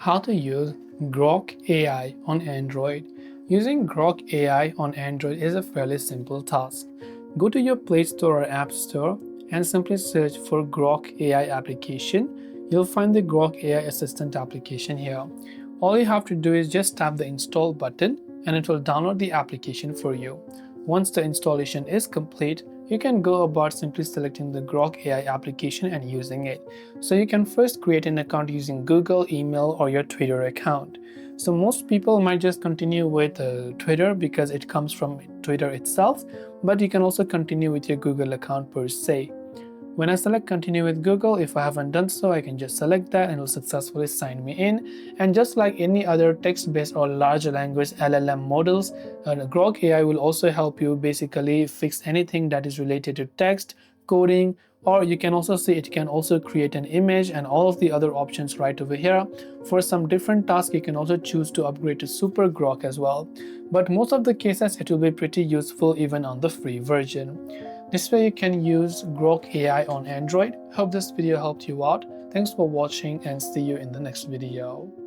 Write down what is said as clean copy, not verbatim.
How to use Grok AI on Android. Using Grok AI on Android is a fairly simple task. Go to your Play Store or App Store and simply search for Grok AI application. You'll find the Grok AI Assistant application here. All you have to do is just tap the install button and it will download the application for you. Once the installation is complete, you can go about simply selecting the Grok AI application and using it. So you can first create an account using Google, email, or your Twitter account. So most people might just continue with Twitter because it comes from Twitter itself, but you can also continue with your Google account per se. When I select continue with Google, if I haven't done so, I can just select that and it will successfully sign me in. And just like any other text-based or large language LLM models, Grok AI will also help you basically fix anything that is related to text, coding, or you can also see it can also create an image and all of the other options right over here. For some different tasks, you can also choose to upgrade to Super Grok as well. But most of the cases, it will be pretty useful even on the free version. This way you can use Grok AI on Android. Hope this video helped you out. Thanks for watching and see you in the next video.